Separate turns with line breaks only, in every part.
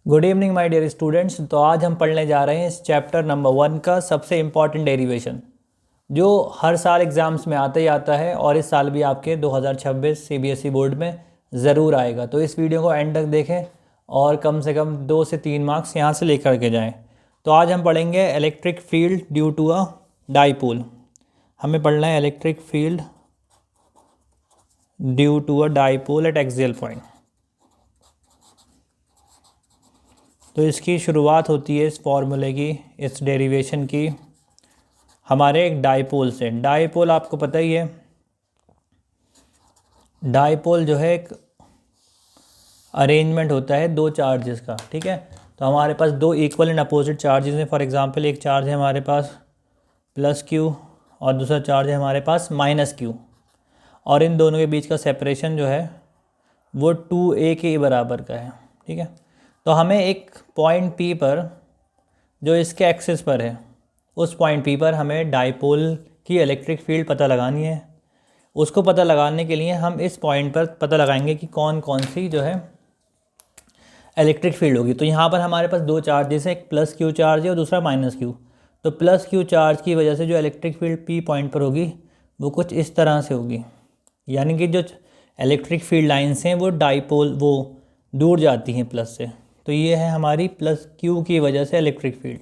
Good evening my dear students. तो आज हम पढ़ने जा रहे हैं इस चैप्टर नंबर 1 का सबसे इम्पॉर्टेंट डेरिवेशन, जो हर साल एग्ज़ाम्स में आता ही आता है और इस साल भी आपके 2026 सीबीएसई बोर्ड में ज़रूर आएगा। तो इस वीडियो को एंड तक देखें और कम से कम 2 से 3 मार्क्स यहाँ से लेकर के जाएँ। तो आज हम पढ़ेंगे electric field due to a dipole. हमें पढ़ना है electric field due to a dipole at axial point. तो इसकी शुरुआत होती है इस फॉर्मूले की, इस डेरिवेशन की, हमारे एक डाईपोल से। डाईपोल आपको पता ही है, डाईपोल जो है एक अरेंजमेंट होता है दो चार्जेस का। ठीक है, तो हमारे पास दो इक्वल एंड अपोजिट चार्जेस हैं। फॉर एग्जांपल एक चार्ज है हमारे पास प्लस क्यू और दूसरा चार्ज है हमारे पास माइनस क्यू, और इन दोनों के बीच का सेपरेशन जो है वो 2a के बराबर का है। ठीक है, तो हमें एक पॉइंट P पर, जो इसके एक्सिस पर है, उस पॉइंट P पर हमें डाईपोल की इलेक्ट्रिक फील्ड पता लगानी है। उसको पता लगाने के लिए हम इस पॉइंट पर पता लगाएंगे कि कौन कौन सी जो है इलेक्ट्रिक फील्ड होगी। तो यहाँ पर हमारे पास दो चार्जेस हैं, एक प्लस क्यू चार्ज है और दूसरा माइनस क्यू। तो प्लस क्यू चार्ज की वजह से जो इलेक्ट्रिक फील्ड P पॉइंट पर होगी वो कुछ इस तरह से होगी, यानी कि जो इलेक्ट्रिक फील्ड लाइन्स हैं वो डाईपोल वो दूर जाती हैं प्लस से। तो ये है हमारी प्लस क्यू की वजह से इलेक्ट्रिक फील्ड,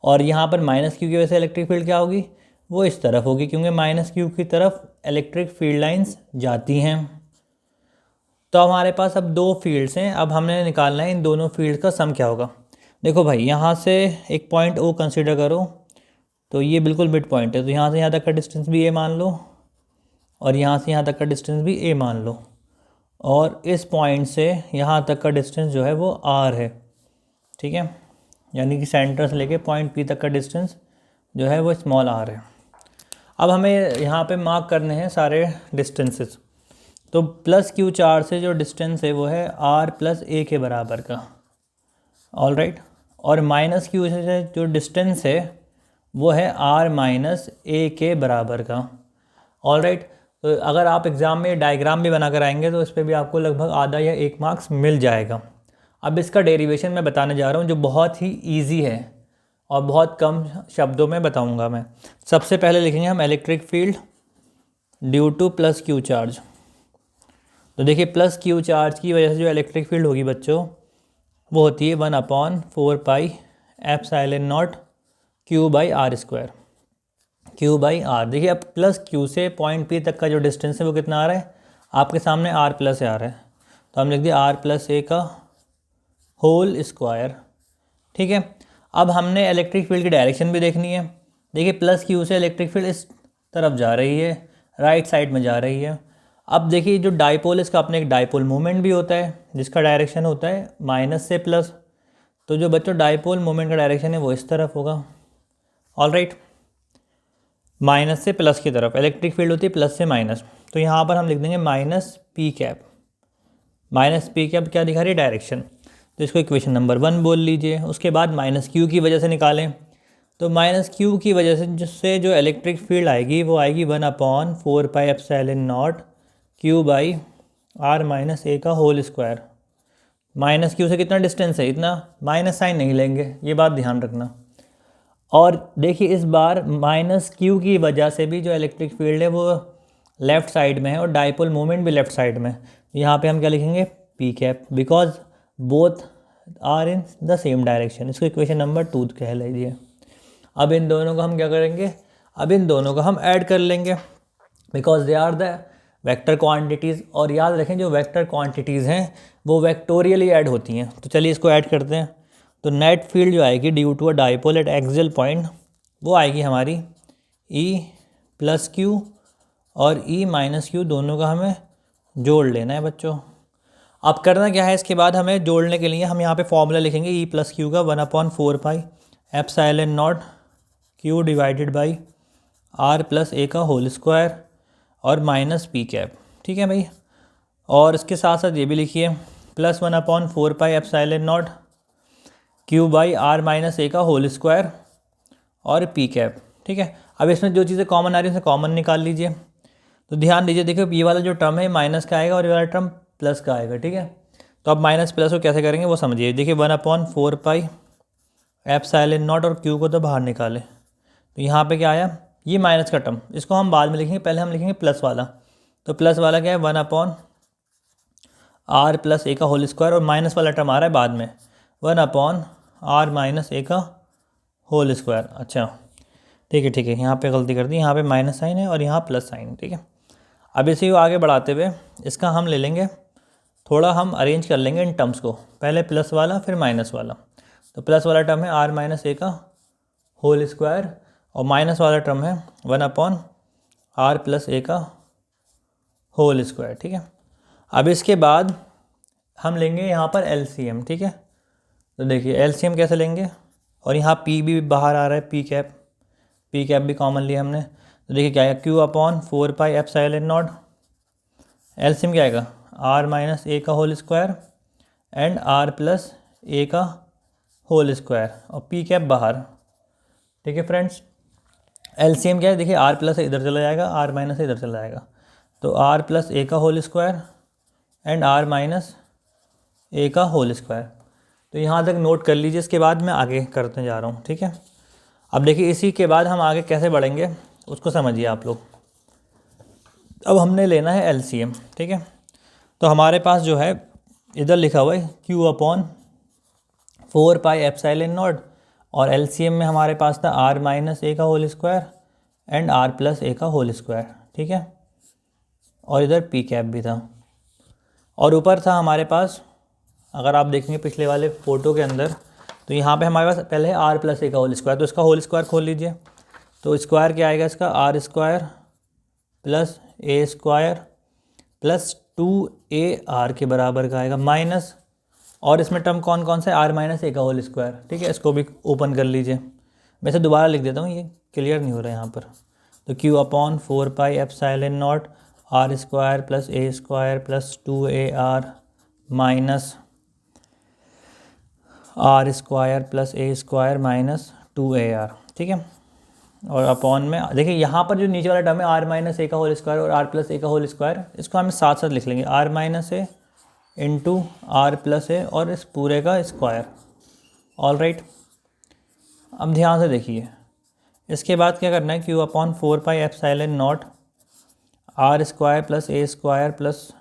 और यहाँ पर माइनस क्यू की वजह से इलेक्ट्रिक फील्ड क्या होगी, वो इस तरफ होगी, क्योंकि माइनस क्यू की तरफ इलेक्ट्रिक फील्ड लाइंस जाती हैं। तो हमारे पास अब दो फील्ड्स हैं, अब हमने निकालना है इन दोनों फील्ड का सम क्या होगा। देखो भाई, यहाँ से एक पॉइंट O कंसिडर करो, तो ये बिल्कुल मिड पॉइंट है। तो यहाँ से यहाँ तक का डिस्टेंस भी A मान लो, और यहाँ से यहाँ तक का डिस्टेंस भी A मान लो, और इस पॉइंट से यहाँ तक का डिस्टेंस जो है वो R है। ठीक है, यानी कि सेंटर से लेके पॉइंट P तक का डिस्टेंस जो है वो स्मॉल r है। अब हमें यहाँ पे मार्क करने हैं सारे डिस्टेंसेस। तो प्लस क्यू चार्ज से जो डिस्टेंस है वो है r प्लस a के बराबर का, ऑल राइट। और माइनस क्यू से जो डिस्टेंस है वो है r माइनस a के बराबर का, ऑल राइट। तो अगर आप एग्ज़ाम में डायग्राम भी बना कर आएंगे तो इस पर भी आपको लगभग आधा या 1 मार्क्स मिल जाएगा। अब इसका डेरिवेशन मैं बताने जा रहा हूँ, जो बहुत ही इजी है और बहुत कम शब्दों में बताऊँगा मैं। सबसे पहले लिखेंगे हम electric field due two plus Q charge. तो देखिए, प्लस क्यू चार्ज की वजह से जो इलेक्ट्रिक फील्ड होगी बच्चों, वो होती है 1/4 pi epsilon not q by r square, q by r. देखिए, अब प्लस क्यू से पॉइंट P तक का जो डिस्टेंस है वो कितना आ रहा है, आपके सामने r प्लस आ रहा है, तो हम लिख दिए r प्लस a का होल स्क्वायर। ठीक है, अब हमने इलेक्ट्रिक फील्ड की डायरेक्शन भी देखनी है। देखिए, प्लस क्यू से इलेक्ट्रिक फील्ड इस तरफ जा रही है, राइट साइड में जा रही है। अब देखिए, जो डाईपोल इसका अपने एक डाईपोल मोमेंट भी होता है, जिसका डायरेक्शन होता है माइनस से प्लस। तो जो बच्चों डाईपोल मोमेंट का डायरेक्शन है वो इस तरफ होगा, ऑल राइट। माइनस से प्लस की तरफ इलेक्ट्रिक फील्ड होती है प्लस से माइनस, तो यहाँ पर हम लिख देंगे minus p cap. Minus p cap क्या दिखा रही है, डायरेक्शन। तो इसको इक्वेशन नंबर 1 बोल लीजिए। उसके बाद माइनस क्यू की वजह से निकालें, तो माइनस क्यू की वजह से जिससे जो इलेक्ट्रिक फील्ड आएगी वो आएगी 1/4 pi epsilon not q by r minus a का होल स्क्वायर। माइनस क्यू से कितना डिस्टेंस है, इतना, माइनस साइन नहीं लेंगे, ये बात ध्यान रखना। और देखिए, इस बार माइनस क्यू की वजह से भी जो इलेक्ट्रिक फील्ड है वो लेफ़्ट साइड में है और डाईपोल मोमेंट भी लेफ़्ट साइड में। यहाँ पे हम क्या लिखेंगे, p cap, because both are in the same direction. इसको इक्वेशन नंबर 2 कह लीजिए। अब इन दोनों को हम क्या करेंगे, अब इन दोनों को हम ऐड कर लेंगे, because they are the vector quantities. और याद रखें, जो वेक्टर क्वांटिटीज़ हैं वो वेक्टोरियली ऐड होती हैं। तो चलिए इसको ऐड करते हैं। तो नेट फील्ड जो आएगी due to a dipole at axial point, वो आएगी हमारी E प्लस क्यू और E माइनस क्यू, दोनों का हमें जोड़ लेना है बच्चों। अब करना क्या है, इसके बाद हमें जोड़ने के लिए हम यहाँ पे फॉर्मूला लिखेंगे E प्लस क्यू का 1/4 pi epsilon not q divided by r plus a का होल स्क्वायर और माइनस पी कैप। ठीक है भाई, और इसके साथ साथ ये भी लिखिए plus 1/4 pi epsilon not q by r minus a का होल स्क्वायर और पी कैप। ठीक है, अब इसमें जो चीज़ें कॉमन आ रही है उसे कॉमन निकाल लीजिए। तो ध्यान दीजिए, देखिए ये वाला जो टर्म है माइनस का आएगा और ये वाला टर्म प्लस का आएगा। ठीक है, तो अब माइनस प्लस को कैसे करेंगे वो समझिए। देखिए 1/4 एप्सिलॉन नॉट और क्यू को तो बाहर निकाले, तो यहाँ पे क्या आया, ये माइनस का टर्म, इसको हम बाद में लिखेंगे, पहले हम लिखेंगे प्लस वाला। तो प्लस वाला क्या है 1/r + a का होल स्क्वायर, और माइनस वाला टर्म आ रहा है बाद में 1/r - a का होल स्क्वायर। अच्छा ठीक है, यहाँ पे गलती कर दी, यहाँ पे माइनस साइन है और यहाँ प्लस साइन। ठीक है, अब इसी को आगे बढ़ाते हुए इसका हम ले लेंगे, थोड़ा हम अरेंज कर लेंगे इन टर्म्स को, पहले प्लस वाला फिर माइनस वाला। तो प्लस वाला टर्म है r - a का होल स्क्वायर, और माइनस वाला टर्म है 1/r + a का होल स्क्वायर। ठीक है, अब इसके बाद हम लेंगे यहाँ पर LCM। ठीक है, तो देखिए LCM कैसे लेंगे, और यहाँ P भी बाहर आ रहा है, P कैप भी कॉमन लिया हमने। तो देखिए क्या है, Q/4 एप्सिलॉन नॉट, LCM क्या आएगा r - a का whole square and r + a का होल स्क्वायर, और P कैप बाहर। ठीक है फ्रेंड्स, LCM क्या है, देखिए r + इधर चला जाएगा, r - इधर चला जाएगा, तो r + a का whole square and r - a का होल स्क्वायर। तो यहाँ तक नोट कर लीजिए, इसके बाद मैं आगे करते जा रहा हूँ। ठीक है, अब देखिए इसी के बाद हम आगे कैसे बढ़ेंगे उसको समझिए आप लोग। अब हमने लेना है LCM। ठीक है, तो हमारे पास जो है इधर लिखा हुआ है Q/4 एप्सिलॉन नॉट, और LCM में हमारे पास था r - a का whole square and r + a का होल स्क्वायर। ठीक है, और इधर P कैप भी था, और ऊपर था हमारे पास, अगर आप देखेंगे पिछले वाले फ़ोटो के अंदर, तो यहाँ पे हमारे पास पहले r + a का होल स्क्वायर, तो इसका होल स्क्वायर खोल लीजिए। तो स्क्वायर क्या आएगा इसका, r² + a² + 2ar के बराबर का आएगा, माइनस, और इसमें टर्म कौन कौन सा है, r - a का होल स्क्वायर। ठीक है, इसको भी ओपन कर लीजिए, वैसे दोबारा लिख देता हूँ, ये क्लियर नहीं हो रहा है यहाँ पर। तो Q/4 epsilon not r² + a² + 2ar minus r² + a² - 2ar। ठीक है, और अपॉन में देखिए यहाँ पर जो नीचे वाला टर्म है r - a का होल स्क्वायर और r + a का होल स्क्वायर, इसको हम साथ साथ लिख लेंगे, r - a into r + a और इस पूरे का स्क्वायर। ऑल राइट, अब ध्यान से देखिए, इसके बाद क्या करना है, Q/4 epsilon not r² + a² +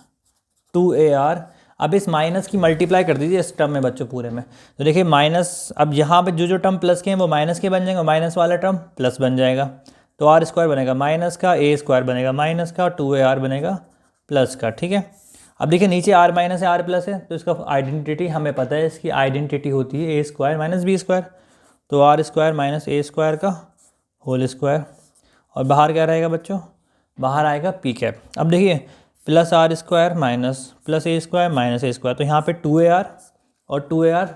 2ar। अब इस माइनस की मल्टीप्लाई कर दीजिए इस टर्म में बच्चों पूरे में। तो देखिए माइनस, अब यहाँ पे जो टर्म प्लस के हैं वो माइनस के बन जाएंगे, माइनस वाला टर्म प्लस बन जाएगा, तो r² बनेगा माइनस का, a² बनेगा माइनस का, 2ar बनेगा प्लस का। ठीक है, अब देखिए नीचे r - है r + है, तो इसका आइडेंटिटी हमें पता है, इसकी आइडेंटिटी होती है a² - b², तो r² - a² का होल स्क्वायर, और बाहर क्या रहेगा बच्चों, बाहर आएगा P कैप। अब देखिए plus r² minus plus a² - a², तो यहाँ पे 2ar और 2ar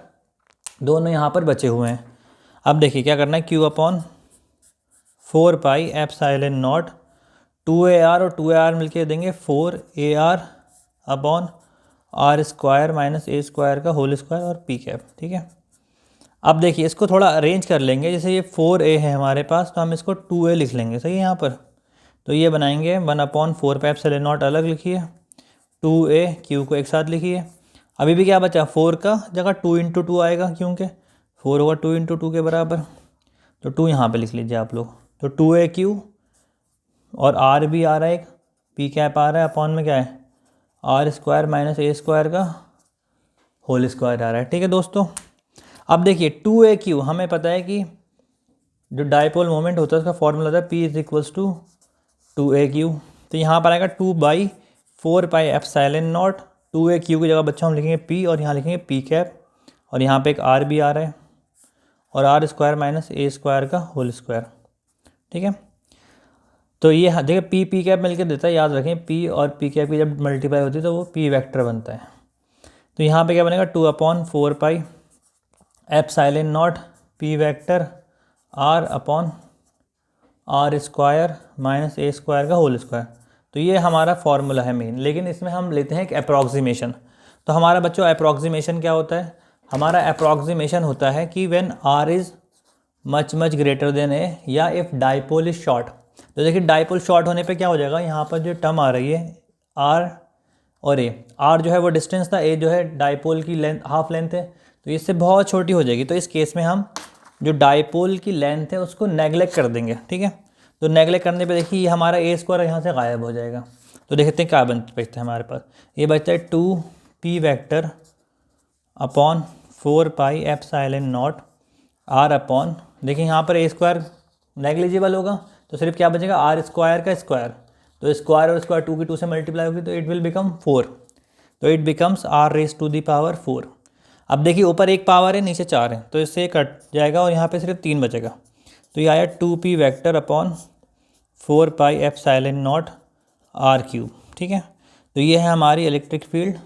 दोनों यहाँ पर बचे हुए हैं। अब देखिए क्या करना है, Q/4 एप्सिलॉन नॉट 2ar और 2ar मिलके देंगे 4ar अपॉन r² - a² का होल स्क्वायर और P कैप। ठीक है, अब देखिए इसको थोड़ा अरेंज कर लेंगे, जैसे ये 4a है हमारे पास, तो हम इसको 2a लिख लेंगे, सही है यहाँ पर। तो ये बनाएंगे 1/4 एप्सिलॉन नॉट अलग लिखिए, 2a q को एक साथ लिखिए। अभी भी क्या बचा, 4 का जगह 2 × 2 आएगा, क्योंकि 4 होगा 2 × 2 के बराबर, तो 2 यहाँ पे लिख लीजिए आप लोग। तो 2aq और r भी आ रहा है, एक P कैप आ रहा है, अपॉन में क्या है r² - a² का होल स्क्वायर आ रहा है। ठीक है दोस्तों, अब देखिए 2aq हमें पता है कि जो डाइपोल मोमेंट होता है उसका फॉर्मूला होता है P = 2aq, तो यहाँ पर आएगा 2/4 एप्सिलॉन नॉट, 2aq की जगह बच्चों हम लिखेंगे P और यहाँ लिखेंगे P कैप, और यहाँ पे एक r भी आ रहा है, और r² - a² का होल स्क्वायर। ठीक है, तो ये देखिए P कैप मिलकर देता है, याद रखें P और P कैप की जब मल्टीप्लाई होती है तो वो P वेक्टर बनता है। तो यहाँ पे क्या बनेगा, 2/4 epsilon not P vector r upon r² - a² का होल स्क्वायर। तो ये हमारा फॉर्मूला है मेन, लेकिन इसमें हम लेते हैं एक अप्रॉक्सीमेशन। तो हमारा बच्चों अप्रॉक्सीमेशन क्या होता है, हमारा अप्रॉक्सीमेशन होता है कि when r is much greater than a, या इफ़ डाइपोल इज शॉर्ट। तो देखिए डाइपोल शॉर्ट होने पे क्या हो जाएगा, यहाँ पर जो टर्म आ रही है r और ए, आर जो है वो डिस्टेंस था, ए जो है डाइपोल की लेंथ, हाफ लेंथ है, तो इससे बहुत छोटी हो जाएगी। तो इस केस में हम जो डाइपोल की लेंथ है उसको नेगलेक्ट कर देंगे, ठीक है। तो नेगलेक्ट करने पे देखिए ये हमारा ए स्क्वायर यहाँ से गायब हो जाएगा। तो देखते हैं क्या बचता है हमारे पास, ये बचता है 2p vector upon 4 pi epsilon naught r upon, देखिए यहाँ पर ए स्क्वायर नेग्लिजिबल होगा तो सिर्फ क्या बचेगा, आर स्क्वायर का स्क्वायर। तो स्क्वायर और स्क्वायर 2 की 2 से मल्टीप्लाई होगी तो इट विल बिकम 4, तो it becomes r raise to the power 4। अब देखिए ऊपर एक पावर है नीचे 4 है, तो इससे कट जाएगा और यहाँ पे सिर्फ 3 बचेगा। तो ये आया 2p vector upon 4 pi epsilon naught r cube, ठीक है। तो ये है हमारी electric field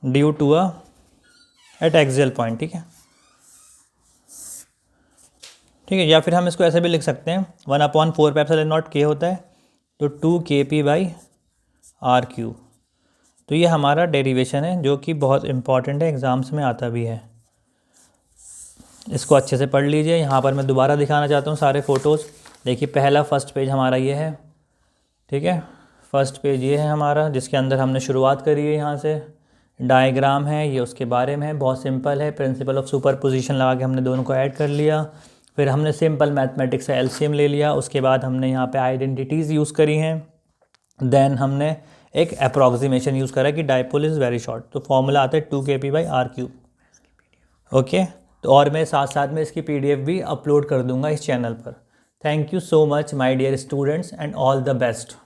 due to a at axial point, ठीक है। ठीक है, या फिर हम इसको ऐसे भी लिख सकते हैं 1/4 पाई एप्सिलॉन नॉट के होता है तो 2kp/r क्यूब। तो ये हमारा डेरिवेशन है जो कि बहुत इंपॉर्टेंट है, एग्ज़ाम्स में आता भी है। इसको अच्छे से पढ़ लीजिए। यहाँ पर मैं दोबारा दिखाना चाहता हूँ सारे फ़ोटोज़। देखिए पहला फर्स्ट पेज हमारा ये है, ठीक है। फर्स्ट पेज ये है हमारा जिसके अंदर हमने शुरुआत करी है, यहाँ से डायग्राम है ये उसके बारे में है, बहुत सिंपल है। प्रिंसिपल ऑफ सुपरपोजिशन लगा के हमने दोनों को ऐड कर लिया, फिर हमने सिंपल मैथमेटिक्स से एलसीएम ले लिया, उसके बाद हमने यहाँ पे आइडेंटिटीज़ यूज़ करी हैं, देन हमने एक अप्रॉक्सीमेशन यूज़ करा कि डाइपोल इज़ वेरी शॉर्ट, तो फॉर्मूला आता है 2kp/r क्यूब, ओके। तो और मैं साथ साथ में इसकी PDF भी अपलोड कर दूँगा इस चैनल पर। Thank you so much my dear students and all the best.